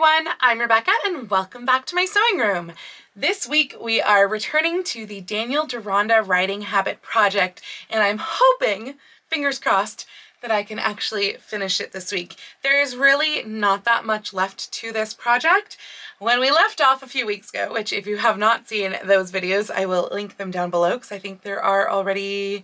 everyone, I'm Rebecca and welcome back to my sewing room. This week we are returning to the Daniel Deronda Writing Habit project, and I'm hoping, fingers crossed, that I can actually finish it this week. There is really not that much left to this project. When we left off a few weeks ago, which if you have not seen those videos, I will link them down below because I think there are already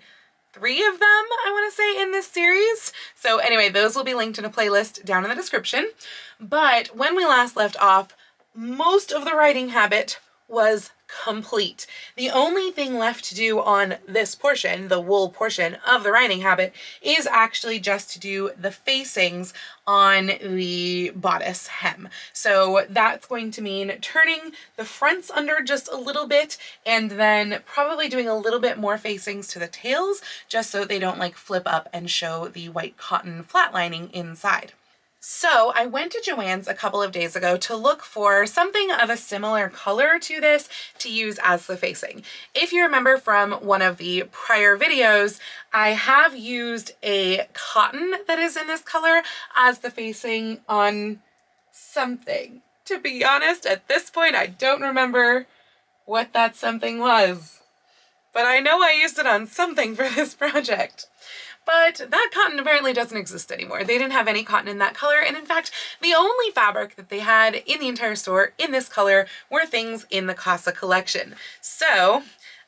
3 of them, I want to say, in this series. So anyway, those will be linked in a playlist down in the description. But when we last left off, most of the writing habit was complete. The only thing left to do on this portion, the wool portion of the writing habit, is actually just to do the facings on the bodice hem. So that's going to mean turning the fronts under just a little bit and then probably doing a little bit more facings to the tails just so they don't like flip up and show the white cotton flat lining inside. So I went to Joann's a couple of days ago to look for something of a similar color to this to use as the facing. If you remember from one of the prior videos, I have used a cotton that is in this color as the facing on something. To be honest, at this point, I don't remember what that something was, but I know I used it on something for this project. But that cotton apparently doesn't exist anymore. They didn't have any cotton in that color, and in fact, the only fabric that they had in the entire store in this color were things in the Casa collection. So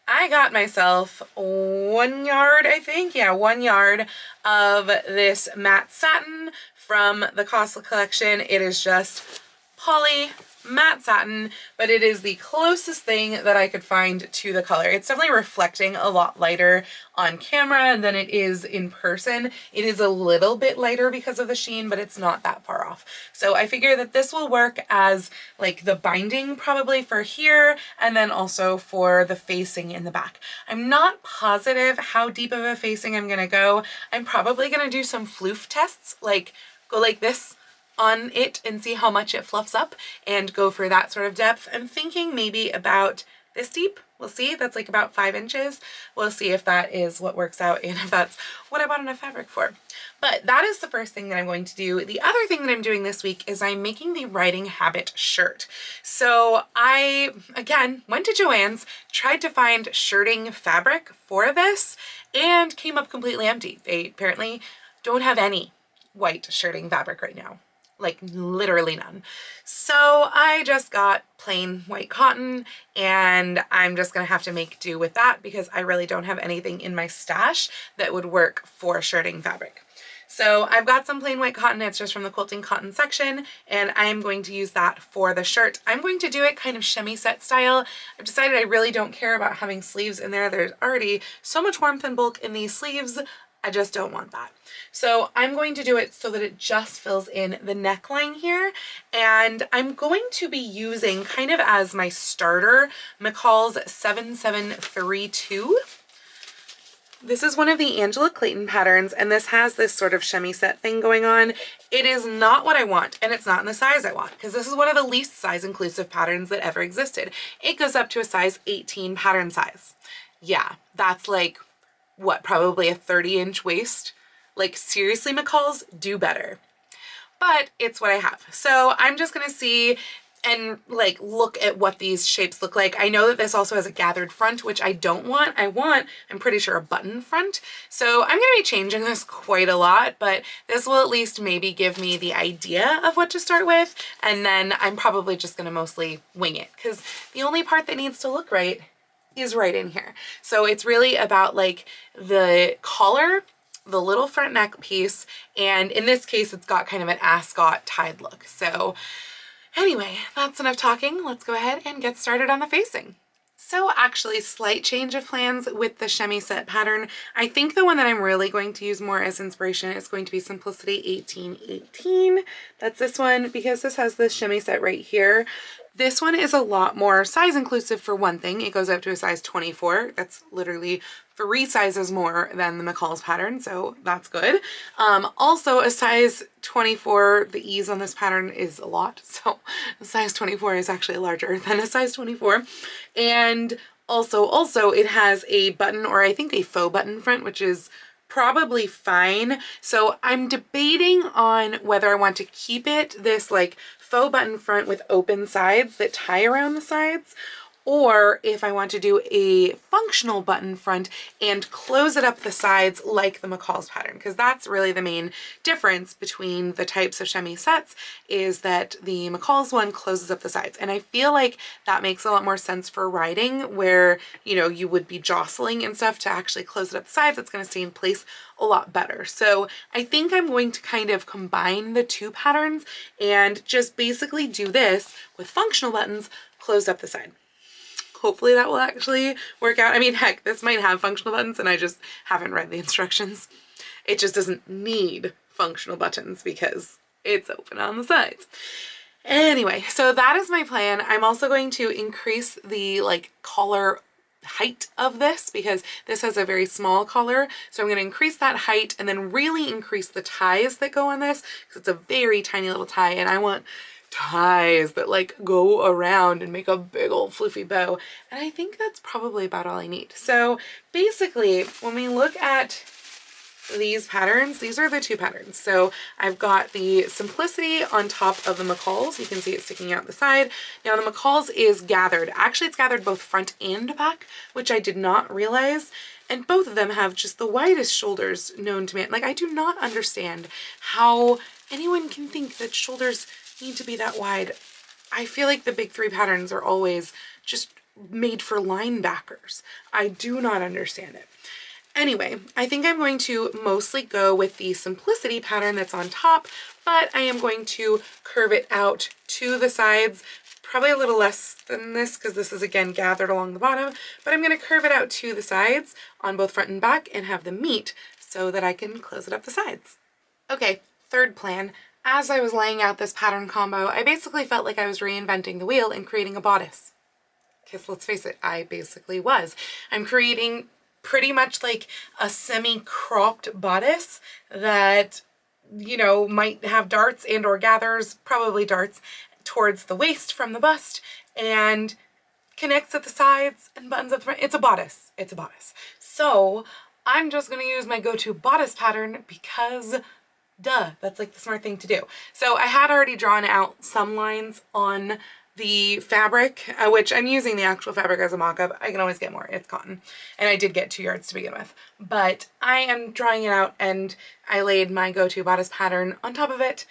I got myself 1 yard, I think, yeah, 1 yard of this matte satin from the Casa collection. It is just poly matte satin, but it is the closest thing that I could find to the color. It's definitely reflecting a lot lighter on camera than it is in person. It is a little bit lighter because of the sheen, but it's not that far off. So I figure that this will work as like the binding probably for here, and then also for the facing in the back. I'm not positive how deep of a facing I'm gonna go. I'm probably gonna do some floof tests, like go like this on it and see how much it fluffs up and go for that sort of depth. I'm thinking maybe about this deep. We'll see. That's like about 5 inches. We'll see if that is what works out and if that's what I bought enough fabric for. But that is the first thing that I'm going to do. The other thing that I'm doing this week is I'm making the writing habit shirt. So I, again, went to Joann's, tried to find shirting fabric for this, and came up completely empty. They apparently don't have any white shirting fabric right now. Like literally none. So I just got plain white cotton, and I'm just gonna have to make do with that because I really don't have anything in my stash that would work for shirting fabric. So I've got some plain white cotton. It's just from the quilting cotton section, and I'm going to use that for the shirt. I'm going to do it kind of chemisette style. I've decided I really don't care about having sleeves in there. There's already so much warmth and bulk in these sleeves. I just don't want that. So I'm going to do it so that it just fills in the neckline here. And I'm going to be using kind of as my starter McCall's 7732. This is one of the Angela Clayton patterns, and this has this sort of chemisette thing going on. It is not what I want, and it's not in the size I want, because this is one of the least size inclusive patterns that ever existed. It goes up to a size 18 pattern size. Yeah, that's like, what, probably a 30-inch waist? Like seriously, McCall's, do better. But it's what I have. So I'm just gonna see and like look at what these shapes look like. I know that this also has a gathered front, which I don't want. I'm pretty sure, a button front. So I'm gonna be changing this quite a lot, but this will at least maybe give me the idea of what to start with. And then I'm probably just gonna mostly wing it, because the only part that needs to look right is right in here. So it's really about like the collar, the little front neck piece, and in this case it's got kind of an Ascot tied look. So anyway, that's enough talking. Let's go ahead and get started on the facing. So actually, slight change of plans with the chemisette pattern. I think the one that I'm really going to use more as inspiration is going to be Simplicity 1818. That's this one, because this has this chemisette right here. This one is a lot more size inclusive for one thing. It goes up to a size 24. That's literally 3 sizes more than the McCall's pattern, so that's good. Also a size 24, the ease on this pattern is a lot, so a size 24 is actually larger than a size 24. And also it has a button, or I think a faux button front, which is probably fine. So I'm debating on whether I want to keep it this like faux button front with open sides that tie around the sides, or if I want to do a functional button front and close it up the sides like the McCall's pattern, because that's really the main difference between the types of chemise sets, is that the McCall's one closes up the sides. And I feel like that makes a lot more sense for riding, where, you know, you would be jostling and stuff. To actually close it up the sides, it's going to stay in place a lot better. So I think I'm going to kind of combine the two patterns and just basically do this with functional buttons closed up the side. Hopefully that will actually work out. I mean, heck, this might have functional buttons and I just haven't read the instructions. It just doesn't need functional buttons because it's open on the sides. Anyway, so that is my plan. I'm also going to increase the like collar height of this because this has a very small collar. So I'm going to increase that height and then really increase the ties that go on this because it's a very tiny little tie and I want ties that like go around and make a big old fluffy bow. And I think that's probably about all I need. So basically when we look at these patterns, these are the two patterns. So I've got the Simplicity on top of the McCall's. You can see it sticking out the side. Now the McCall's is gathered. Actually, it's gathered both front and back, which I did not realize. And both of them have just the widest shoulders known to man. Like, I do not understand how anyone can think that shoulders need to be that wide. I feel like the big three patterns are always just made for linebackers. I do not understand it. Anyway, I think I'm going to mostly go with the Simplicity pattern that's on top, but I am going to curve it out to the sides, probably a little less than this because this is again gathered along the bottom, but I'm going to curve it out to the sides on both front and back and have them meet so that I can close it up the sides. Okay, third plan. As I was laying out this pattern combo, I basically felt like I was reinventing the wheel and creating a bodice. Because let's face it, I basically was. I'm creating pretty much like a semi-cropped bodice that, you know, might have darts and or gathers, probably darts, towards the waist from the bust and connects at the sides and buttons up the front. It's a bodice. It's a bodice. So I'm just going to use my go-to bodice pattern because duh, that's like the smart thing to do. So I had already drawn out some lines on the fabric, which I'm using the actual fabric as a mock-up. I can always get more, it's cotton. And I did get 2 yards to begin with. But I am drawing it out and I laid my go-to bodice pattern on top of it.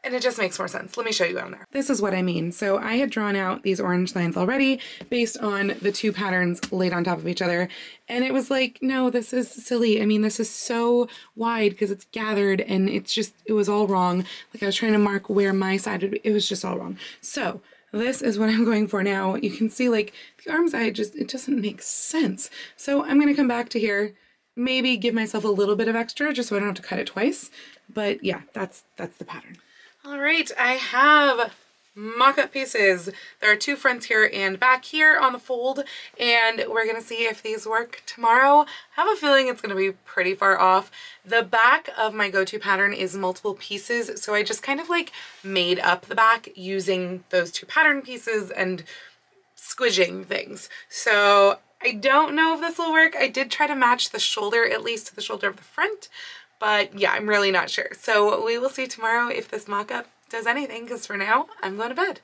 And it just makes more sense. Let me show you on there. This is what I mean. So I had drawn out these orange lines already based on the two patterns laid on top of each other. And it was like, no, this is silly. I mean, this is so wide because it's gathered and it's just, it was all wrong. Like I was trying to mark where my side would be. It was just all wrong. So this is what I'm going for now. You can see like the arm side just, it doesn't make sense. So I'm going to come back to here, maybe give myself a little bit of extra just so I don't have to cut it twice. But yeah, that's the pattern. All right, I have mock-up pieces. There are 2 fronts here and back here on the fold, and we're gonna see if these work tomorrow. I have a feeling it's gonna be pretty far off. The back of my go-to pattern is multiple pieces, so I just kind of like made up the back using those 2 pattern pieces and squishing things. So I don't know if this will work. I did try to match the shoulder, at least to the shoulder of the front, but yeah, I'm really not sure. So we will see tomorrow if this mock-up does anything, because for now, I'm going to bed.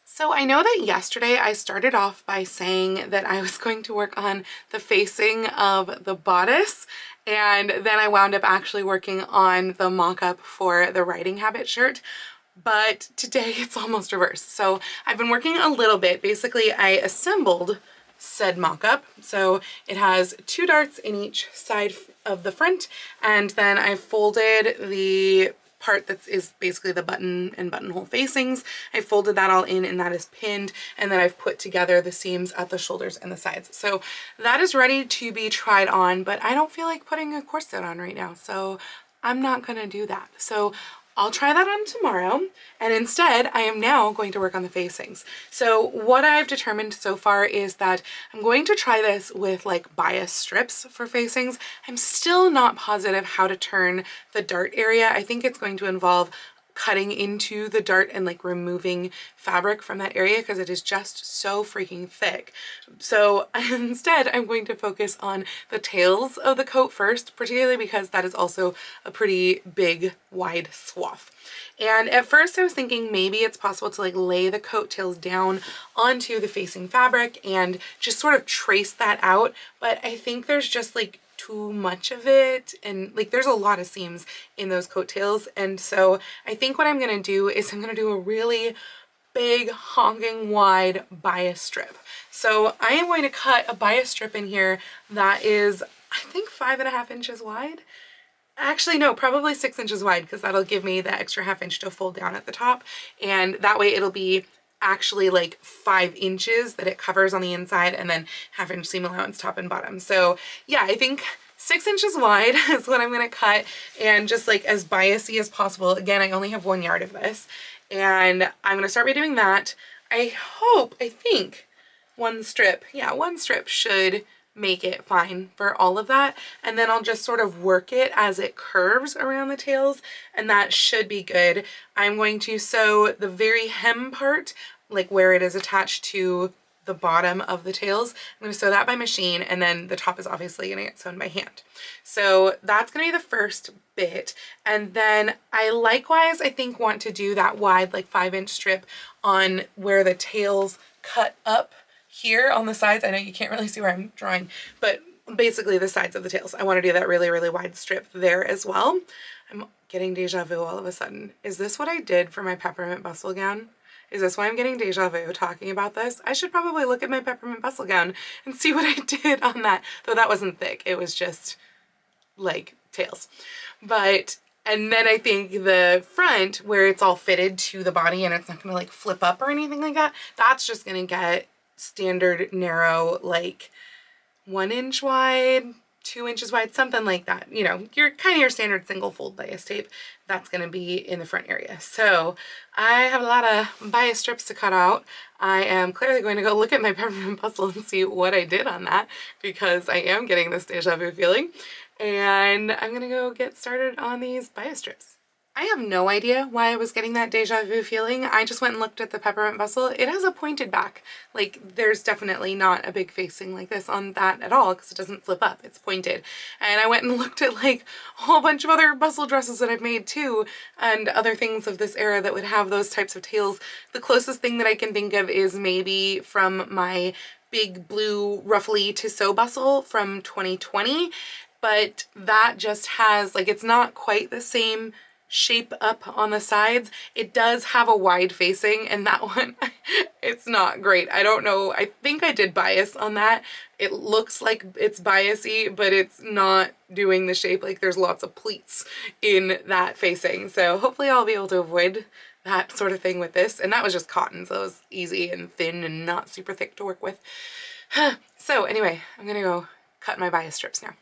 So I know that yesterday I started off by saying that I was going to work on the facing of the bodice, and then I wound up actually working on the mock-up for the riding habit shirt. But today it's almost reversed. So I've been working a little bit. Basically, I assembled said mock-up. So it has 2 darts in each side of the front, and then I folded the part that is basically the button and buttonhole facings. I folded that all in and that is pinned, and then I've put together the seams at the shoulders and the sides. So that is ready to be tried on, but I don't feel like putting a corset on right now, so I'm not gonna do that. So I'll try that on tomorrow, and instead I am now going to work on the facings. So what I've determined so far is that I'm going to try this with like bias strips for facings. I'm still not positive how to turn the dart area. I think it's going to involve cutting into the dart and like removing fabric from that area because it is just so freaking thick. So instead I'm going to focus on the tails of the coat first, particularly because that is also a pretty big wide swath. And at first I was thinking maybe it's possible to like lay the coat tails down onto the facing fabric and just sort of trace that out, but I think there's just like too much of it, and like there's a lot of seams in those coattails, and so I think what I'm gonna do is I'm gonna do a really big honking wide bias strip. So I am going to cut a bias strip in here that is, I think, 5.5 inches wide. Actually, no, probably 6 inches wide, because that'll give me the extra ½ inch to fold down at the top, and that way it'll be actually like 5 inches that it covers on the inside, and then ½ inch seam allowance top and bottom. So yeah, I think 6 inches wide is what I'm gonna cut, and just like as biasy as possible. Again, I only have 1 yard of this, and I'm gonna start by doing that. I think one strip should make it fine for all of that, and then I'll just sort of work it as it curves around the tails, and that should be good. I'm going to sew the very hem part, like where it is attached to the bottom of the tails. I'm going to sew that by machine, and then the top is obviously going to get sewn by hand. So that's going to be the first bit, and then I likewise I think want to do that wide like 5-inch strip on where the tails cut up here on the sides. I know you can't really see where I'm drawing, but basically the sides of the tails. I want to do that really, really wide strip there as well. I'm getting deja vu all of a sudden. Is this what I did for my peppermint bustle gown? Is this why I'm getting deja vu talking about this? I should probably look at my peppermint bustle gown and see what I did on that. Though that wasn't thick. It was just like tails. But, and then I think the front where it's all fitted to the body and it's not going to like flip up or anything like that, that's just going to get standard narrow, like 1 inch wide, 2 inches wide, something like that. You know, your kind of your standard single fold bias tape. That's going to be in the front area. So I have a lot of bias strips to cut out. I am clearly going to go look at my peppermint bustle and see what I did on that, because I am getting this deja vu feeling, and I'm going to go get started on these bias strips. I have no idea why I was getting that deja vu feeling. I just went and looked at the peppermint bustle. It has a pointed back. Like, there's definitely not a big facing like this on that at all, because it doesn't flip up. It's pointed. And I went and looked at like a whole bunch of other bustle dresses that I've made too, and other things of this era that would have those types of tails. The closest thing that I can think of is maybe from my big blue ruffly to sew bustle from 2020, but that just has, like, it's not quite the same shape up on the sides. It does have a wide facing, and that one, it's not great. I don't know. I think I did bias on that. It looks like it's biasy, but it's not doing the shape. Like, there's lots of pleats in that facing. So hopefully I'll be able to avoid that sort of thing with this. And that was just cotton, so it was easy and thin and not super thick to work with. So anyway, I'm gonna go cut my bias strips now.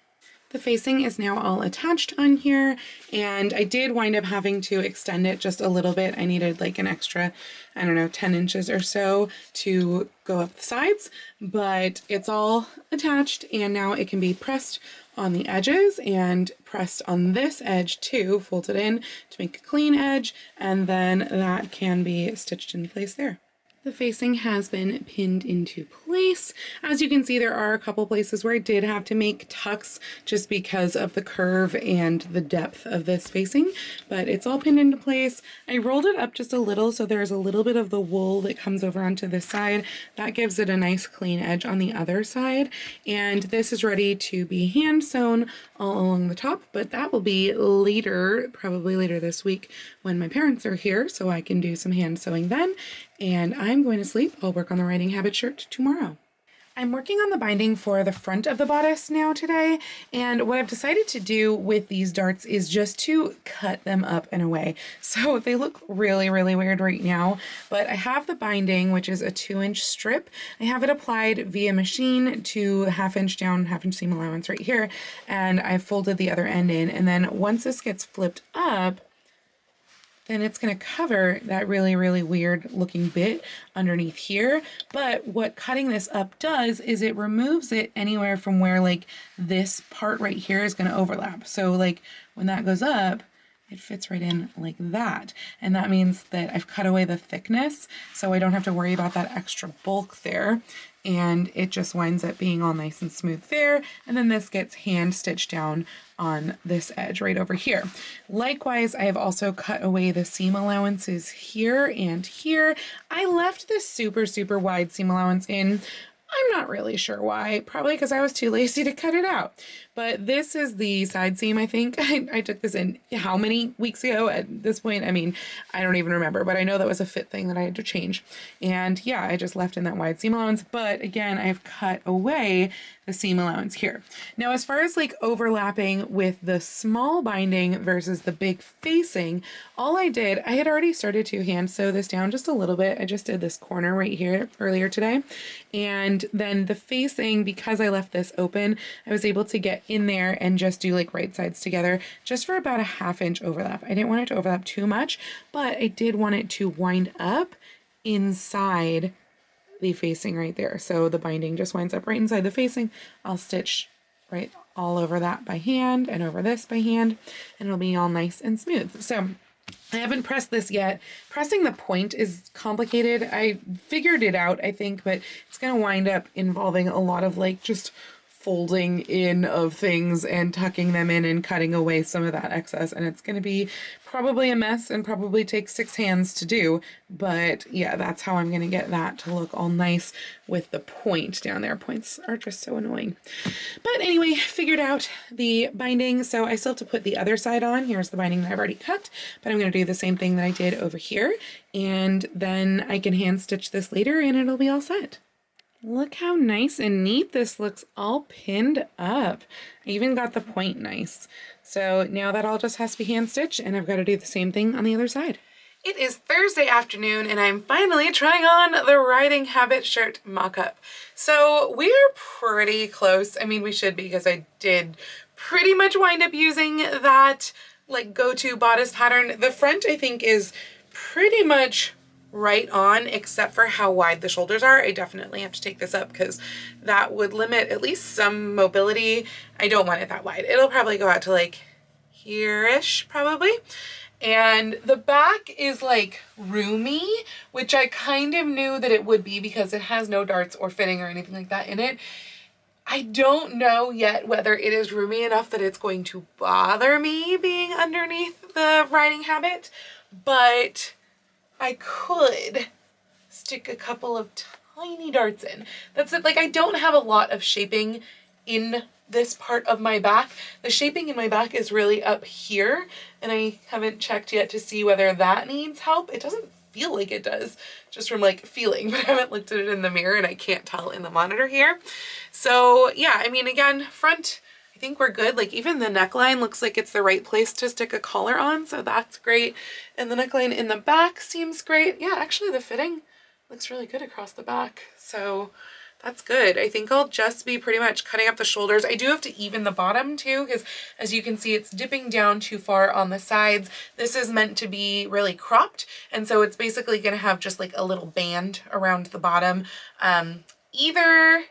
The facing is now all attached on here, and I did wind up having to extend it just a little bit. I needed like an extra, I don't know, 10 inches or so to go up the sides, but it's all attached, and now it can be pressed on the edges and pressed on this edge too, folded in to make a clean edge, and then that can be stitched in place there. The facing has been pinned into place. As you can see, there are a couple places where I did have to make tucks just because of the curve and the depth of this facing, but it's all pinned into place. I rolled it up just a little, so there's a little bit of the wool that comes over onto this side. That gives it a nice clean edge on the other side, and this is ready to be hand sewn all along the top, but that will be later, probably later this week when my parents are here, so I can do some hand sewing then. And I'm going to sleep. I'll work on the writing habit shirt tomorrow. I'm working on the binding for the front of the bodice now today, and what I've decided to do with these darts is just to cut them up in a way. So they look really, really weird right now, but I have the binding, which is a 2-inch strip. I have it applied via machine to ½ inch down, ½ inch seam allowance right here, and I folded the other end in, and then once this gets flipped up, then it's going to cover that really, really weird looking bit underneath here. But what cutting this up does is it removes it anywhere from where like this part right here is going to overlap. So like when that goes up, it fits right in like that. And that means that I've cut away the thickness, so I don't have to worry about that extra bulk there. And it just winds up being all nice and smooth there. And then this gets hand stitched down on this edge right over here. Likewise, I have also cut away the seam allowances here and here. I left this super, super wide seam allowance in. I'm not really sure why, probably because I was too lazy to cut it out. But this is the side seam, I think. I took this in how many weeks ago at this point? I mean, I don't even remember, but I know that was a fit thing that I had to change. And yeah, I just left in that wide seam allowance. But again, I've cut away the seam allowance here. Now, as far as like overlapping with the small binding versus the big facing, all I had already started to hand sew this down just a little bit. I just did this corner right here earlier today. And then the facing, because I left this open, I was able to get in there and just do like right sides together just for about a 1/2 inch overlap. I didn't want it to overlap too much, but I did want it to wind up inside the facing right there. So the binding just winds up right inside the facing. I'll stitch right all over that by hand and over this by hand, and it'll be all nice and smooth. So I haven't pressed this yet. Pressing the point is complicated. I figured it out, I think, but it's going to wind up involving a lot of like just folding in of things and tucking them in and cutting away some of that excess. And it's going to be probably a mess and probably take 6 hands to do. But yeah, that's how I'm going to get that to look all nice with the point down there. Points are just so annoying. But anyway, figured out the binding. So I still have to put the other side on. Here's the binding that I've already cut, but I'm going to do the same thing that I did over here. And then I can hand stitch this later and it'll be all set. Look how nice and neat this looks, all pinned up. I even got the point nice. So now that all just has to be hand stitched, and I've got to do the same thing on the other side. It is Thursday afternoon and I'm finally trying on the riding habit shirt mock-up. So we are pretty close. I mean, we should be, because I did pretty much wind up using that like go-to bodice pattern. The front, I think, is pretty much right on, except for how wide the shoulders are. I definitely have to take this up because that would limit at least some mobility. I don't want it that wide. It'll probably go out to like here-ish probably. And the back is like roomy, which I kind of knew that it would be because it has no darts or fitting or anything like that in it. I don't know yet whether it is roomy enough that it's going to bother me being underneath the riding habit, but I could stick a couple of tiny darts in. That's it. Like, I don't have a lot of shaping in this part of my back. The shaping in my back is really up here, and I haven't checked yet to see whether that needs help. It doesn't feel like it does, just from like feeling, but I haven't looked at it in the mirror and I can't tell in the monitor here. So yeah, I mean, again, front, I think we're good. Like, even the neckline looks like it's the right place to stick a collar on, so that's great. And the neckline in the back seems great. Yeah, actually the fitting looks really good across the back, so that's good. I think I'll just be pretty much cutting up the shoulders. I do have to even the bottom too, because as you can see, it's dipping down too far on the sides. This is meant to be really cropped, and so it's basically going to have just like a little band around the bottom. Either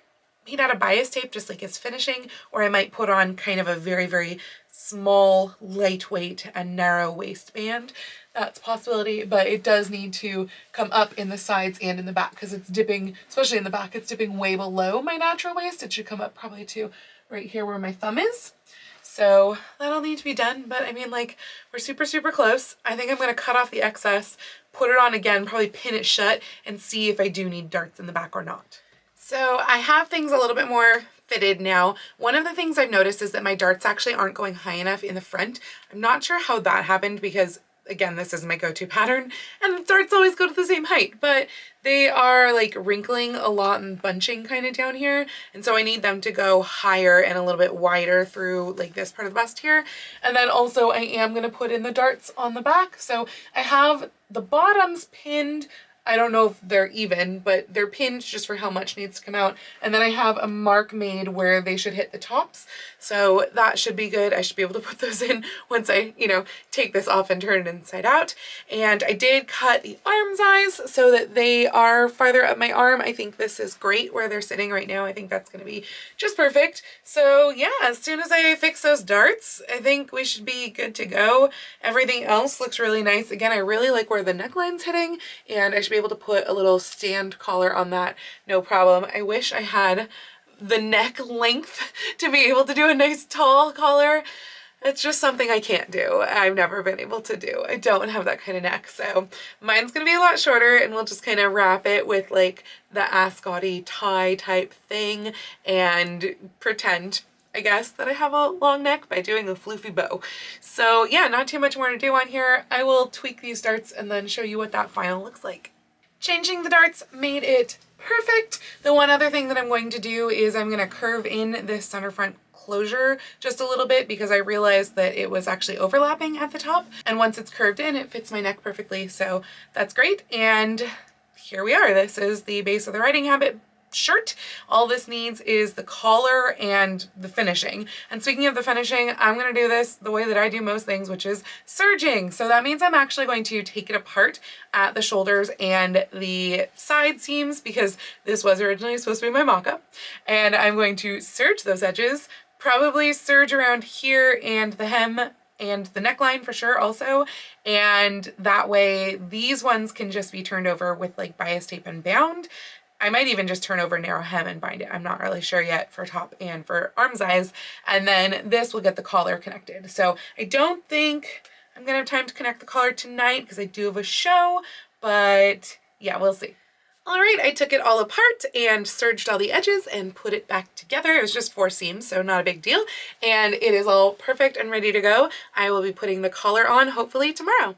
made out of bias tape, just like as finishing, or I might put on kind of a very, very small, lightweight and narrow waistband. That's a possibility, but it does need to come up in the sides and in the back because it's dipping, especially in the back, it's dipping way below my natural waist. It should come up probably to right here where my thumb is. So that'll need to be done, but I mean, like, we're super, super close. I think I'm going to cut off the excess, put it on again, probably pin it shut, and see if I do need darts in the back or not. So I have things a little bit more fitted now. One of the things I've noticed is that my darts actually aren't going high enough in the front. I'm not sure how that happened because, again, this is my go-to pattern and the darts always go to the same height, but they are like wrinkling a lot and bunching kind of down here. And so I need them to go higher and a little bit wider through like this part of the bust here. And then also I am going to put in the darts on the back. So I have the bottoms pinned I don't know if they're even, but they're pinned just for how much needs to come out. And then I have a mark made where they should hit the tops. So that should be good. I should be able to put those in once I, take this off and turn it inside out. And I did cut the arm size so that they are farther up my arm. I think this is great where they're sitting right now. I think that's going to be just perfect. So yeah, as soon as I fix those darts, I think we should be good to go. Everything else looks really nice. Again, I really like where the neckline's hitting, and I should be able to put a little stand collar on that, no problem. I wish I had the neck length to be able to do a nice tall collar. It's just something I can't do. I've never been able to do. I don't have that kind of neck, so mine's gonna be a lot shorter, and we'll just kind of wrap it with like the Ascot-y tie type thing and pretend, I guess, that I have a long neck by doing a floofy bow. So yeah, not too much more to do on here. I will tweak these darts and then show you what that final looks like. Changing the darts made it perfect. The one other thing that I'm going to do is I'm going to curve in this center front closure just a little bit because I realized that it was actually overlapping at the top. And once it's curved in, it fits my neck perfectly. So that's great. And here we are. This is the base of the Writing Habit shirt. All this needs is the collar and the finishing. And speaking of the finishing, I'm going to do this the way that I do most things, which is serging. So that means I'm actually going to take it apart at the shoulders and the side seams because this was originally supposed to be my mock-up. And I'm going to serge those edges, probably serge around here and the hem and the neckline for sure also. And that way these ones can just be turned over with like bias tape and bound. I might even just turn over narrow hem and bind it. I'm not really sure yet for top and for arm size. And then this will get the collar connected. So I don't think I'm gonna have time to connect the collar tonight because I do have a show, but yeah, we'll see. All right, I took it all apart and serged all the edges and put it back together. It was just 4 seams, so not a big deal. And it is all perfect and ready to go. I will be putting the collar on hopefully tomorrow.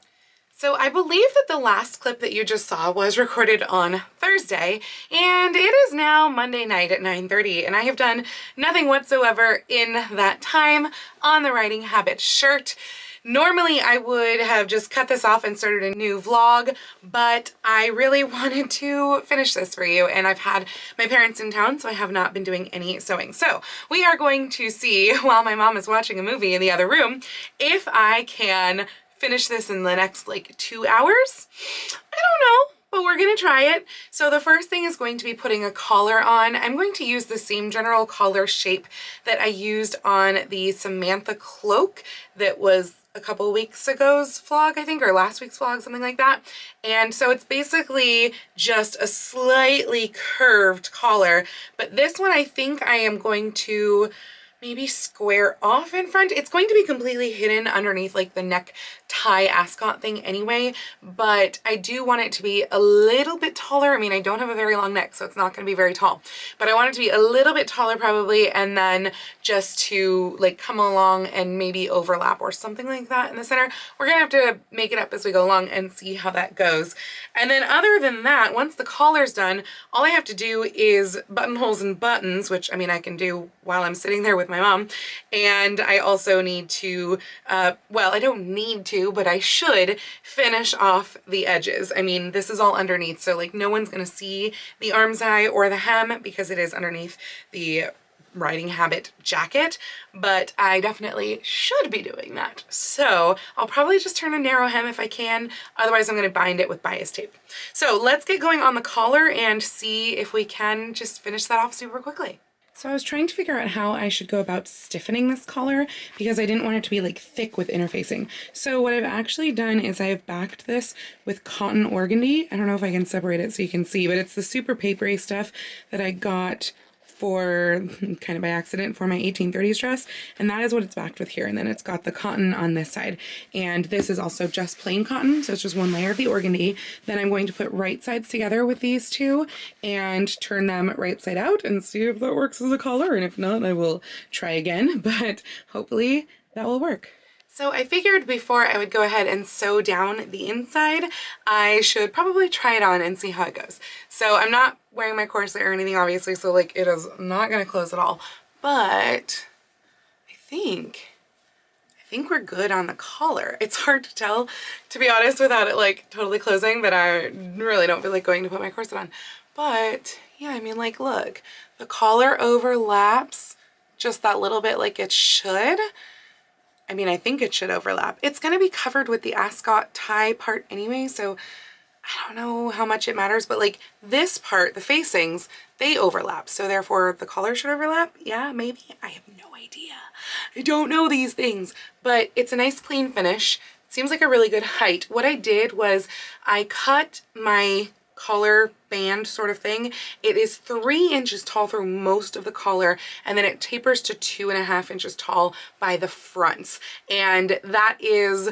So I believe that the last clip that you just saw was recorded on Thursday, and it is now Monday night at 9:30, and I have done nothing whatsoever in that time on the Writing Habit shirt. Normally I would have just cut this off and started a new vlog, but I really wanted to finish this for you, and I've had my parents in town, so I have not been doing any sewing. So we are going to see, while my mom is watching a movie in the other room, if I can finish this in the next like 2 hours. I don't know, but we're gonna try it. So the first thing is going to be putting a collar on. I'm going to use the same general collar shape that I used on the Samantha cloak that was a couple weeks ago's vlog, I think, or last week's vlog, something like that. And so it's basically just a slightly curved collar, but this one I think I am going to maybe square off in front. It's going to be completely hidden underneath like the neck tie ascot thing anyway, but I do want it to be a little bit taller. I mean, I don't have a very long neck, so it's not going to be very tall, but I want it to be a little bit taller probably, and then just to like come along and maybe overlap or something like that in the center. We're gonna have to make it up as we go along and see how that goes. And then other than that, once the collar's done, all I have to do is buttonholes and buttons, which I mean I can do while I'm sitting there with my mom. And I also need to, well, I don't need to, but I should finish off the edges. I mean, this is all underneath, so like no one's gonna see the armscye or the hem because it is underneath the Writing Habit jacket, but I definitely should be doing that. So I'll probably just turn a narrow hem if I can, otherwise I'm going to bind it with bias tape. So let's get going on the collar and see if we can just finish that off super quickly. So I was trying to figure out how I should go about stiffening this collar because I didn't want it to be like thick with interfacing. So what I've actually done is I have backed this with cotton organdy. I don't know if I can separate it so you can see, but it's the super papery stuff that I got for kind of by accident for my 1830s dress, and that is what it's backed with here. And then it's got the cotton on this side, and this is also just plain cotton, so it's just one layer of the organdy. Then I'm going to put right sides together with these two and turn them right side out and see if that works as a collar, and if not I will try again, but hopefully that will work. So I figured before I would go ahead and sew down the inside, I should probably try it on and see how it goes. So I'm not wearing my corset or anything, obviously, so like it is not going to close at all, but I think think we're good on the collar. It's hard to tell, to be honest, without it like totally closing, but I really don't feel like going to put my corset on. But yeah, I mean, like, look, the collar overlaps just that little bit like it should. I mean, I think it should overlap. It's going to be covered with the ascot tie part anyway, so I don't know how much it matters, but like this part, the facings, they overlap. So therefore the collar should overlap. Yeah, maybe. I have no idea. I don't know these things, but it's a nice clean finish. It seems like a really good height. What I did was I cut my collar band sort of thing. It is 3 inches tall through most of the collar, and then it tapers to 2.5 inches tall by the fronts. And that is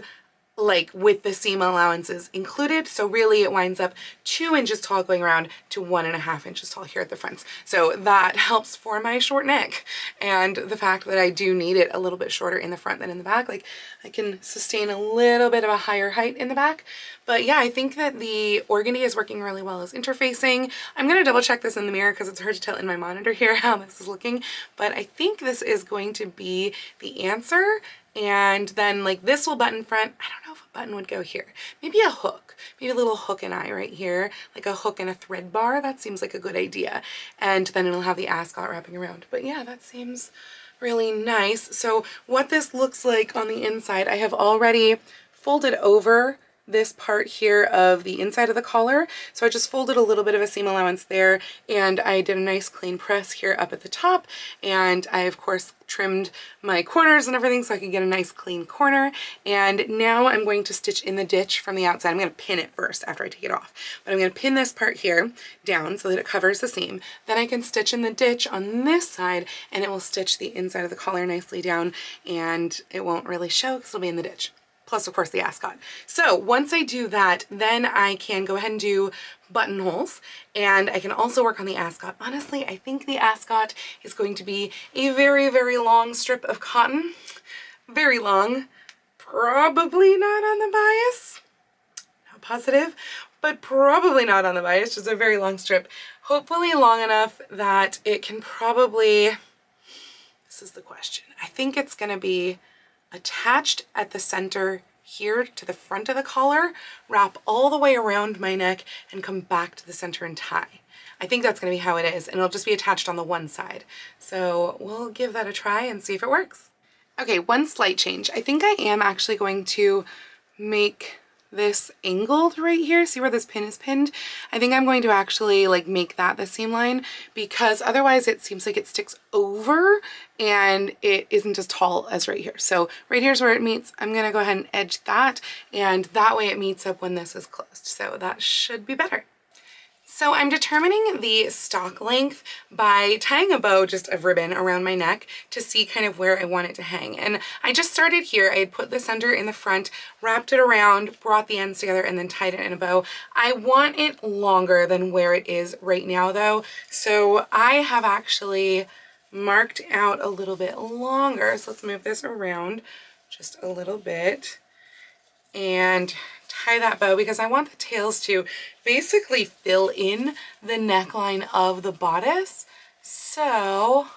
like with the seam allowances included. So really it winds up 2 inches tall going around to 1.5 inches tall here at the fronts. So that helps for my short neck. And the fact that I do need it a little bit shorter in the front than in the back, like I can sustain a little bit of a higher height in the back. But yeah, I think that the organdy is working really well as interfacing. I'm gonna double check this in the mirror because it's hard to tell in my monitor here how this is looking, but I think this is going to be the answer. And then like this will button front. I don't know if a button would go here. Maybe a hook, maybe a little hook and eye right here, like a hook and a thread bar. That seems like a good idea. And then it'll have the ascot wrapping around. But yeah, that seems really nice. So what this looks like on the inside, I have already folded over this part here of the inside of the collar. So I just folded a little bit of a seam allowance there, and I did a nice clean press here up at the top, and I of course trimmed my corners and everything so I can get a nice clean corner. And now I'm going to stitch in the ditch from the outside. I'm going to pin it first after I take it off, but I'm going to pin this part here down so that it covers the seam. Then I can stitch in the ditch on this side, and it will stitch the inside of the collar nicely down, and it won't really show because it'll be in the ditch. Plus, of course, the ascot. So once I do that, then I can go ahead and do buttonholes, and I can also work on the ascot. Honestly, I think the ascot is going to be a very, very long strip of cotton. Very long. Probably not on the bias. Not positive, but probably not on the bias. Just a very long strip. Hopefully long enough that it can probably, this is the question. I think it's going to be attached at the center here to the front of the collar, wrap all the way around my neck, and come back to the center and tie. I think that's going to be how it is, and it'll just be attached on the one side. So we'll give that a try and see if it works. Okay, one slight change. I think I am actually going to make this angled right here. See where this pin is pinned? I think I'm going to actually like make that the seam line, because otherwise it seems like it sticks over and it isn't as tall as right here. So right here's where it meets. I'm gonna go ahead and edge that, and that way it meets up when this is closed. So that should be better. So I'm determining the stock length by tying a bow just of ribbon around my neck to see kind of where I want it to hang. And I just started here. I had put the center in the front, wrapped it around, brought the ends together, and then tied it in a bow. I want it longer than where it is right now though. So I have actually marked out a little bit longer. So let's move this around just a little bit and tie that bow, because I want the tails to basically fill in the neckline of the bodice. So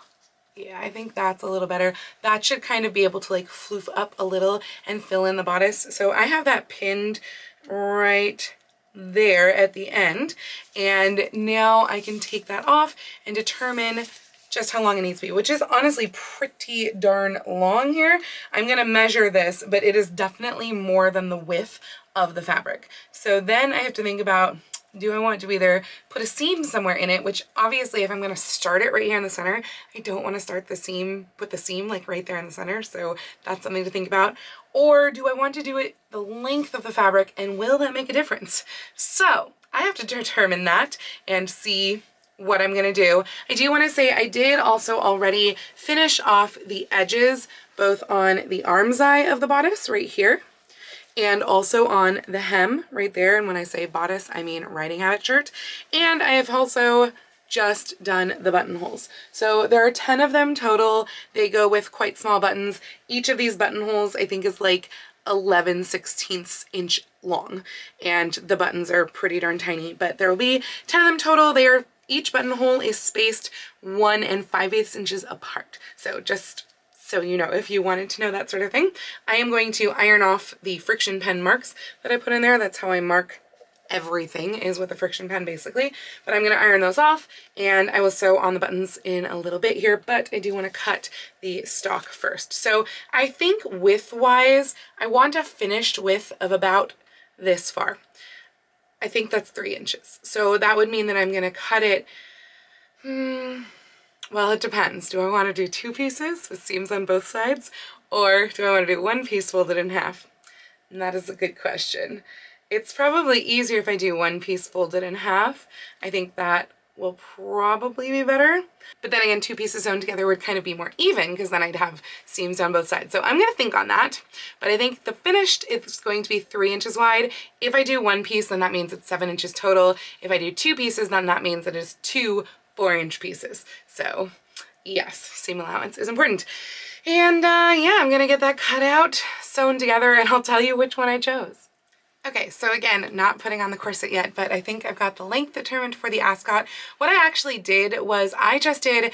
yeah, I think that's a little better. That should kind of be able to like floof up a little and fill in the bodice. So I have that pinned right there at the end, and now I can take that off and determine just how long it needs to be, which is honestly pretty darn long here. I'm gonna measure this, but it is definitely more than the width of the fabric. So then I have to think about, do I want to either put a seam somewhere in it, which obviously if I'm gonna start it right here in the center, I don't wanna start the seam, put the seam like right there in the center. So that's something to think about. Or do I want to do it the length of the fabric, and will that make a difference? So I have to determine that and see what I'm gonna do. I do want to say I did also already finish off the edges, both on the armscye of the bodice right here, and also on the hem right there. And when I say bodice, I mean riding habit shirt. And I have also just done the buttonholes. So there are 10 of them total. They go with quite small buttons. Each of these buttonholes I think is like 11/16 inch long, and the buttons are pretty darn tiny, but there will be 10 of them total. Each buttonhole is spaced 1 5/8 inches apart. So just So, you know, if you wanted to know that sort of thing. I am going to iron off the friction pen marks that I put in there. That's how I mark everything, is with a friction pen basically. But I'm going to iron those off, and I will sew on the buttons in a little bit here, but I do want to cut the stock first. So I think width-wise, I want a finished width of about this far. I think that's 3 inches. So that would mean that I'm going to cut it, well, it depends. Do I want to do 2 pieces with seams on both sides, or do I want to do 1 piece folded in half? And that is a good question. It's probably easier if I do 1 piece folded in half. I think that will probably be better. But then again, 2 pieces sewn together would kind of be more even, because then I'd have seams on both sides. So I'm going to think on that. But I think the finished is going to be 3 inches wide. If I do 1 piece, then that means it's 7 inches total. If I do 2 pieces, then that means it is 2 4-inch pieces. So yes, seam allowance is important. And yeah, I'm gonna get that cut out, sewn together, and I'll tell you which one I chose. Okay, so again, not putting on the corset yet, but I think I've got the length determined for the ascot. What I actually did was I just did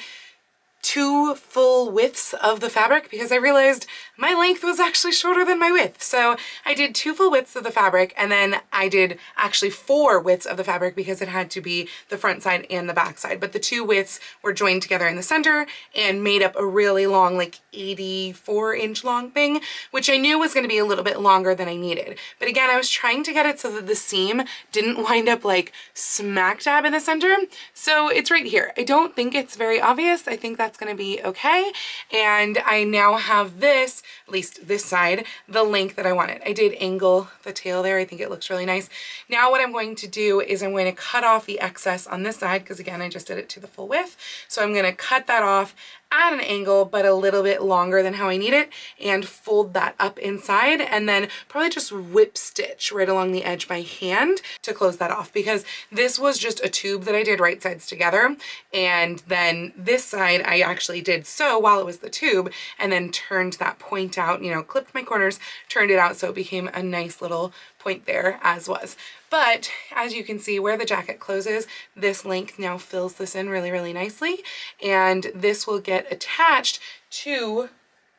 2 full widths of the fabric, because I realized my length was actually shorter than my width. So I did 2 full widths of the fabric, and then I did actually 4 widths of the fabric, because it had to be the front side and the back side. But the 2 widths were joined together in the center and made up a really long, like 84-inch long thing, which I knew was going to be a little bit longer than I needed. But again, I was trying to get it so that the seam didn't wind up like smack dab in the center. So it's right here. I don't think it's very obvious. I think that's going to be okay. And I now have this, at least this side, the length that I wanted. I did angle the tail there. I think it looks really nice. Now what I'm going to do is I'm going to cut off the excess on this side, because again, I just did it to the full width. So I'm going to cut that off at an angle, but a little bit longer than how I need it, and fold that up inside, and then probably just whip stitch right along the edge by hand to close that off, because this was just a tube that I did right sides together, and then this side I actually did sew while it was the tube, and then turned that point out, you know, clipped my corners, turned it out so it became a nice little point there as was. But as you can see, where the jacket closes, this length now fills this in really, really nicely, and this will get attached to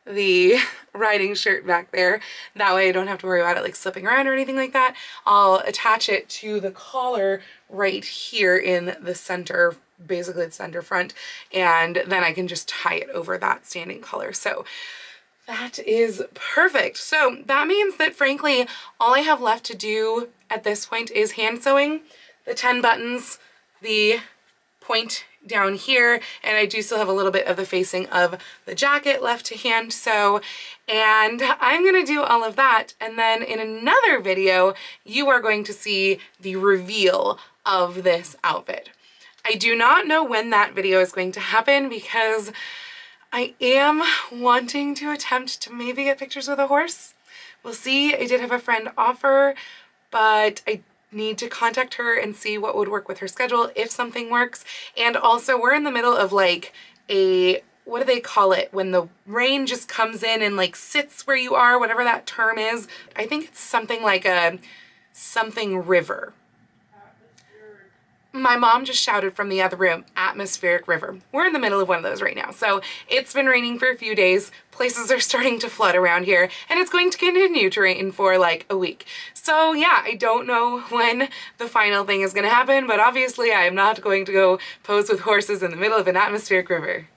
the riding shirt back there. That way I don't have to worry about it like slipping around or anything like that. I'll attach it to the collar right here in the center, basically the center front, and then I can just tie it over that standing collar. So that is perfect. So that means that frankly, all I have left to do at this point is hand sewing the 10 buttons, the point down here, and I do still have a little bit of the facing of the jacket left to hand sew, and I'm gonna do all of that, and then in another video you are going to see the reveal of this outfit. I do not know when that video is going to happen, because I am wanting to attempt to maybe get pictures with a horse. We'll see. I did have a friend offer, but I need to contact her and see what would work with her schedule, if something works. And also we're in the middle of like a, what do they call it, when the rain just comes in and like sits where you are, whatever that term is. I think it's something like a something river. My mom just shouted from the other room, atmospheric river. We're in the middle of one of those right now. So it's been raining for a few days. Places are starting to flood around here, and it's going to continue to rain for like a week. So yeah, I don't know when the final thing is going to happen, but obviously I am not going to go pose with horses in the middle of an atmospheric river.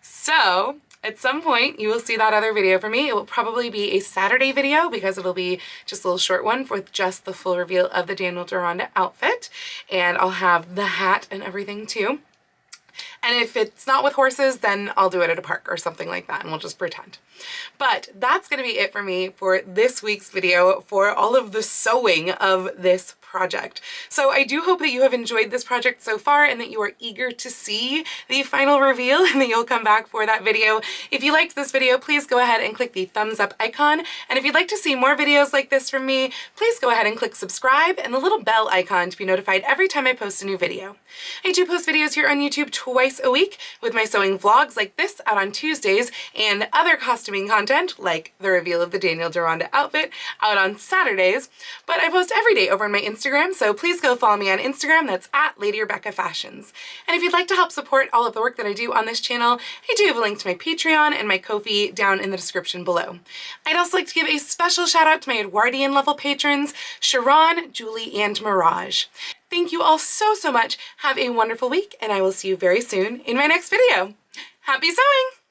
So at some point you will see that other video from me. It will probably be a Saturday video, because it'll be just a little short one with just the full reveal of the Daniel Deronda outfit, and I'll have the hat and everything too. And if it's not with horses, then I'll do it at a park or something like that, and we'll just pretend. But that's gonna be it for me for this week's video for all of the sewing of this project. So I do hope that you have enjoyed this project so far, and that you are eager to see the final reveal, and that you'll come back for that video. If you liked this video, please go ahead and click the thumbs up icon. And if you'd like to see more videos like this from me, please go ahead and click subscribe and the little bell icon to be notified every time I post a new video. I do post videos here on YouTube twice a week, with my sewing vlogs like this out on Tuesdays, and other costuming content like the reveal of the Daniel Deronda outfit out on Saturdays. But I post every day over on my Instagram Instagram, so please go follow me on Instagram. That's at Lady Rebecca Fashions. And if you'd like to help support all of the work that I do on this channel, I do have a link to my Patreon and my Ko-fi down in the description below. I'd also like to give a special shout out to my Edwardian level patrons, Sharon, Julie, and Mirage. Thank you all so much. Have a wonderful week, and I will see you very soon in my next video. Happy sewing!